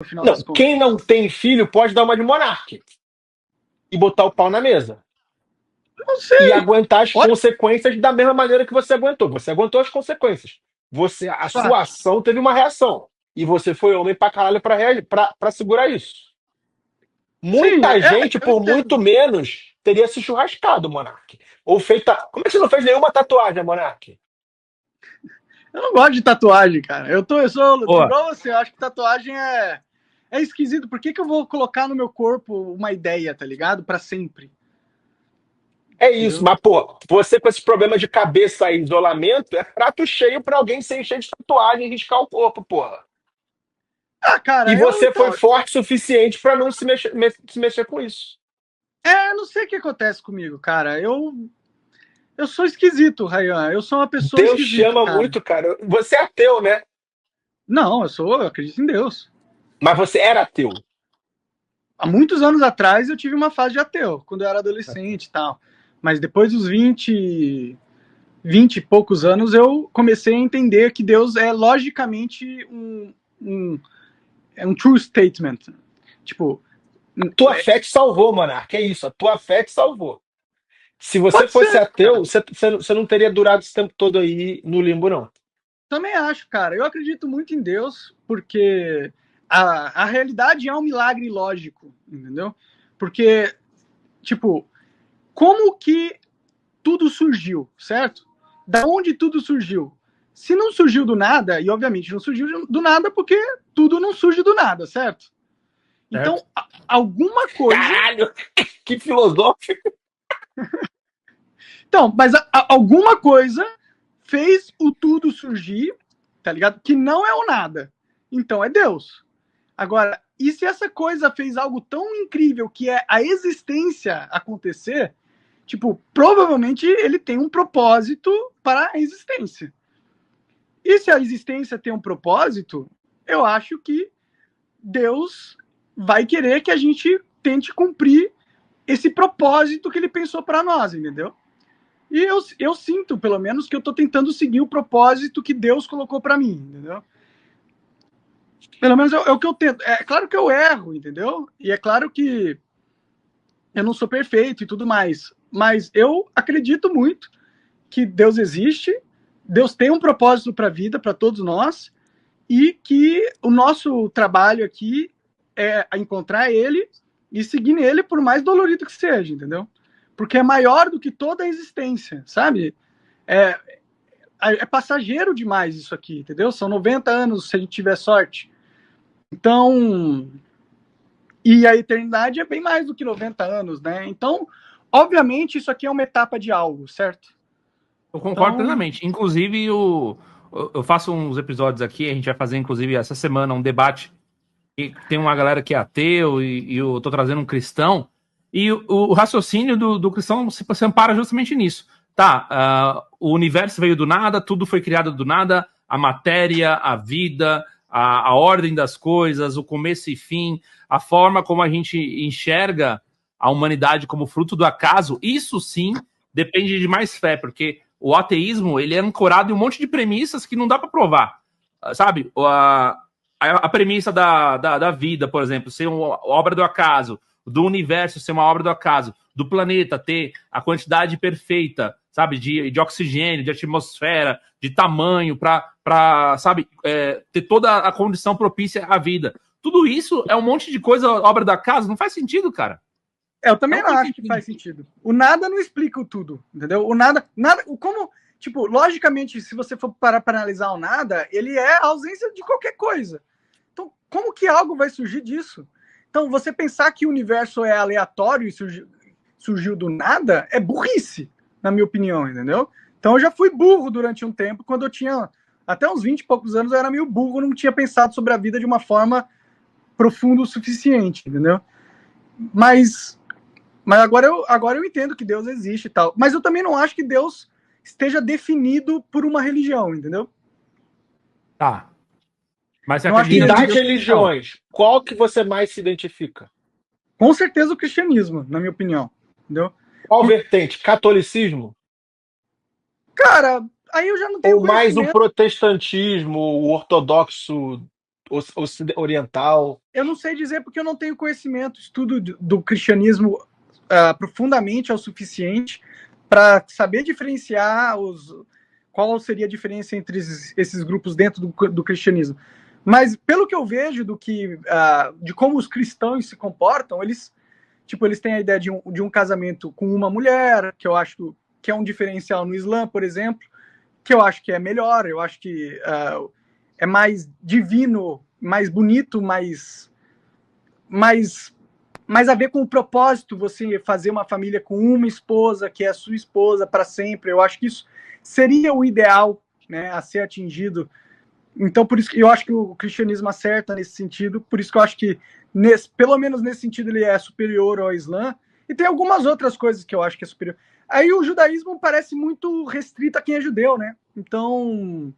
no final Não, das contas. quem não tem filho pode dar uma de monarca e botar o pau na mesa. Não E sei. aguentar as Olha, consequências da mesma maneira que você aguentou. Você aguentou as consequências. A sua fato. ação teve uma reação. E você foi homem pra caralho pra segurar isso. Sim, Muita gente, eu por muito entendo. menos, teria se churrascado, Monark. Ou feita. Como é que você não fez nenhuma tatuagem, Monark? Eu não gosto de tatuagem, cara. Eu sou Pô, igual você, eu acho que tatuagem é esquisito. Por que, que eu vou colocar no meu corpo uma ideia, tá ligado? Pra sempre. É isso, Entendeu? mas, pô, você com esses problemas de cabeça e isolamento, é prato cheio pra alguém se encher de tatuagem e riscar o corpo, porra. Ah, E cara, eu você foi então. forte o suficiente pra não se mexer com isso. Eu não sei o que acontece comigo, cara. Eu sou esquisito, Rayan. Eu sou uma pessoa Deus te esquisita, ama cara. muito, cara. Você é ateu, né? Não, eu acredito em Deus. Mas você era ateu. Há muitos anos atrás eu tive uma fase de ateu, quando eu era adolescente e tal. Mas depois dos 20 e poucos anos, eu comecei a entender que Deus é logicamente um, um true statement. Tipo, A tua fé te salvou, Monarca. É isso, a tua fé te salvou. Se você pode fosse ser, ateu, cara. você não teria durado esse tempo todo aí no limbo, não. Também acho, cara. Eu acredito muito em Deus, porque a realidade é um milagre lógico, entendeu? Porque, tipo, como que tudo surgiu, certo? Da onde tudo surgiu? Se não surgiu do nada, e obviamente não surgiu do nada porque tudo não surge do nada, certo? certo? Então, alguma coisa. Caralho, que filosófico. Então, mas alguma coisa fez o tudo surgir, tá ligado? Que não é o nada. Então é Deus. Agora, e se essa coisa fez algo tão incrível que é a existência acontecer? Tipo, provavelmente ele tem um propósito para a existência. E se a existência tem um propósito, eu acho que Deus vai querer que a gente tente cumprir esse propósito que ele pensou para nós, entendeu? E eu sinto, pelo menos, que eu estou tentando seguir o propósito que Deus colocou para mim, entendeu? Pelo menos é o que eu tento. É claro que eu erro, entendeu? E é claro que eu não sou perfeito e tudo mais. Mas eu acredito muito que Deus existe, Deus tem um propósito para a vida, para todos nós, e que o nosso trabalho aqui é encontrar ele e seguir nele, por mais dolorido que seja, entendeu? Porque é maior do que toda a existência, sabe? É, é passageiro demais isso aqui, entendeu? São 90 anos se a gente tiver sorte. Então, e a eternidade é bem mais do que 90 anos, né? Então, obviamente, isso aqui é uma etapa de algo, certo? Eu concordo Então, plenamente. Inclusive, eu faço uns episódios aqui, a gente vai fazer, inclusive, essa semana um debate. E tem uma galera que é ateu e eu tô trazendo um cristão. E o raciocínio do cristão se ampara justamente nisso. Tá, o universo veio do nada, tudo foi criado do nada, a matéria, a vida, a ordem das coisas, o começo e fim, a forma como a gente enxerga a humanidade como fruto do acaso, isso sim depende de mais fé, porque o ateísmo ele é ancorado em um monte de premissas que não dá para provar. Sabe? A premissa da vida, por exemplo, ser uma obra do acaso, do universo ser uma obra do acaso, do planeta ter a quantidade perfeita, sabe, de oxigênio, de atmosfera, de tamanho, para sabe, ter toda a condição propícia à vida. Tudo isso é um monte de coisa, obra do acaso, não faz sentido, cara. eu também Não não faz acho que sentido. faz sentido. O nada não explica o tudo, entendeu? O nada, como, tipo, logicamente, se você for parar para analisar o nada, ele é a ausência de qualquer coisa. Então, como que algo vai surgir disso? Então, você pensar que o universo é aleatório e surgiu do nada é burrice, na minha opinião, entendeu? Então, eu já fui burro durante um tempo, quando eu tinha até uns 20 e poucos anos, eu era meio burro, não tinha pensado sobre a vida de uma forma profunda o suficiente, entendeu? Mas agora eu entendo que Deus existe e tal. Mas eu também não acho que Deus esteja definido por uma religião, entendeu? Tá. Mas você Não acho que E acredita que das existe. Deus. Não. religiões, qual que você mais se identifica? Com certeza o cristianismo, na minha opinião, entendeu? Qual Por, vertente? Catolicismo? cara, aí eu já não tenho Ou mais o conhecimento. protestantismo, o ortodoxo oriental? Eu não sei dizer porque eu não tenho conhecimento, estudo do cristianismo profundamente o suficiente para saber diferenciar qual seria a diferença entre esses grupos dentro do cristianismo. Mas pelo que eu vejo de como os cristãos se comportam, eles têm a ideia de um casamento com uma mulher, que eu acho que é um diferencial no Islã, por exemplo, que eu acho que é melhor, eu acho que é mais divino, mais bonito, mais a ver com o propósito, você fazer uma família com uma esposa, que é a sua esposa para sempre. Eu acho que isso seria o ideal, né, a ser atingido. Então, por isso que eu acho que o cristianismo acerta nesse sentido, por isso que eu acho que, pelo menos nesse sentido, ele é superior ao Islã. E tem algumas outras coisas que eu acho que é superior. Aí o judaísmo parece muito restrito a quem é judeu, né? Então...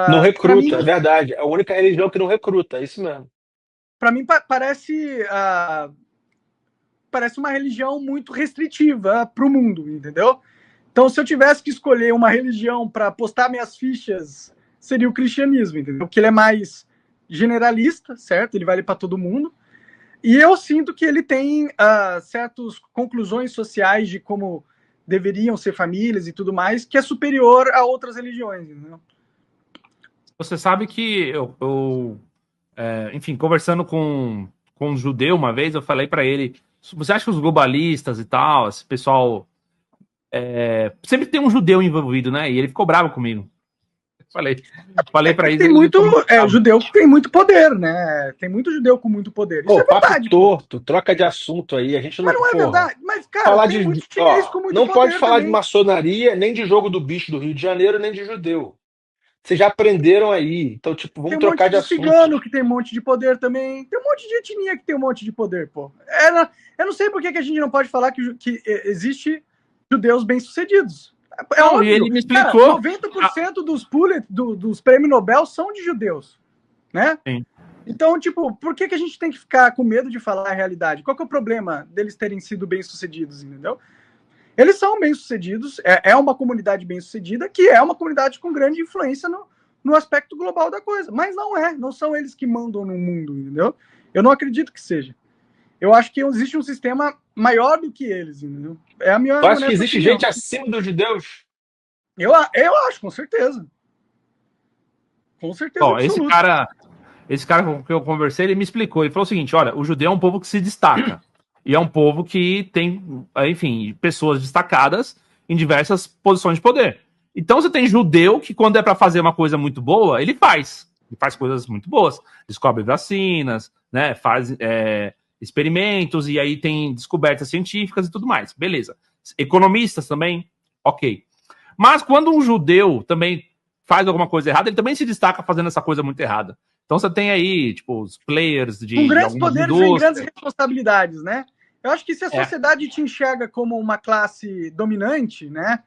Não recruta, mim, é verdade. É a única religião que não recruta, é isso mesmo. Para mim parece uma religião muito restritiva para o mundo, entendeu? Então, se eu tivesse que escolher uma religião para postar minhas fichas, seria o cristianismo, entendeu? Porque ele é mais generalista, certo? Ele vale para todo mundo. E eu sinto que ele tem certas conclusões sociais de como deveriam ser famílias e tudo mais, que é superior a outras religiões, entendeu? Você sabe que enfim, conversando com um judeu uma vez, eu falei para ele, você acha que os globalistas e tal, esse pessoal, sempre tem um judeu envolvido, né? E ele ficou bravo comigo. Falei para ele. Tem muito judeu que tem muito poder, né? Tem muito judeu com muito poder. Isso é verdade. Papo torto, troca de assunto aí. A gente não, mas não é verdade. Mas, cara, falar tem muito chinês com muito não poder pode falar também. de maçonaria, nem de jogo do bicho do Rio de Janeiro, nem de judeu. Vocês já aprenderam aí. Então, vamos trocar de assunto. Tem um monte de cigano que tem um monte de poder também. Tem um monte de etnia que tem um monte de poder, pô. Eu não sei por que a gente não pode falar que existe judeus bem-sucedidos. É óbvio. E ele me explicou. Cara, 90% dos prêmios Nobel são de judeus, né? Sim. Então, por que a gente tem que ficar com medo de falar a realidade? Qual que é o problema deles terem sido bem-sucedidos, entendeu? Eles são bem-sucedidos, é uma comunidade bem-sucedida, que é uma comunidade com grande influência no aspecto global da coisa. Mas não são eles que mandam no mundo, entendeu? Eu não acredito que seja. Eu acho que existe um sistema maior do que eles, entendeu? É a minha. Eu acho que existe gente acima dos judeus? Eu acho, com certeza. Com certeza. Ó, esse cara com que eu conversei, ele me explicou. Ele falou o seguinte: olha, o judeu é um povo que se destaca. E é um povo que tem, enfim, pessoas destacadas em diversas posições de poder. Então você tem judeu que, quando é para fazer uma coisa muito boa, ele faz. Ele faz coisas muito boas. Descobre vacinas, né? Faz experimentos, e aí tem descobertas científicas e tudo mais. Beleza. Economistas também, ok. Mas quando um judeu também faz alguma coisa errada, ele também se destaca fazendo essa coisa muito errada. Então você tem aí, os players de com grandes poderes e grandes responsabilidades, né? Eu acho que se a sociedade te enxerga como uma classe dominante, né?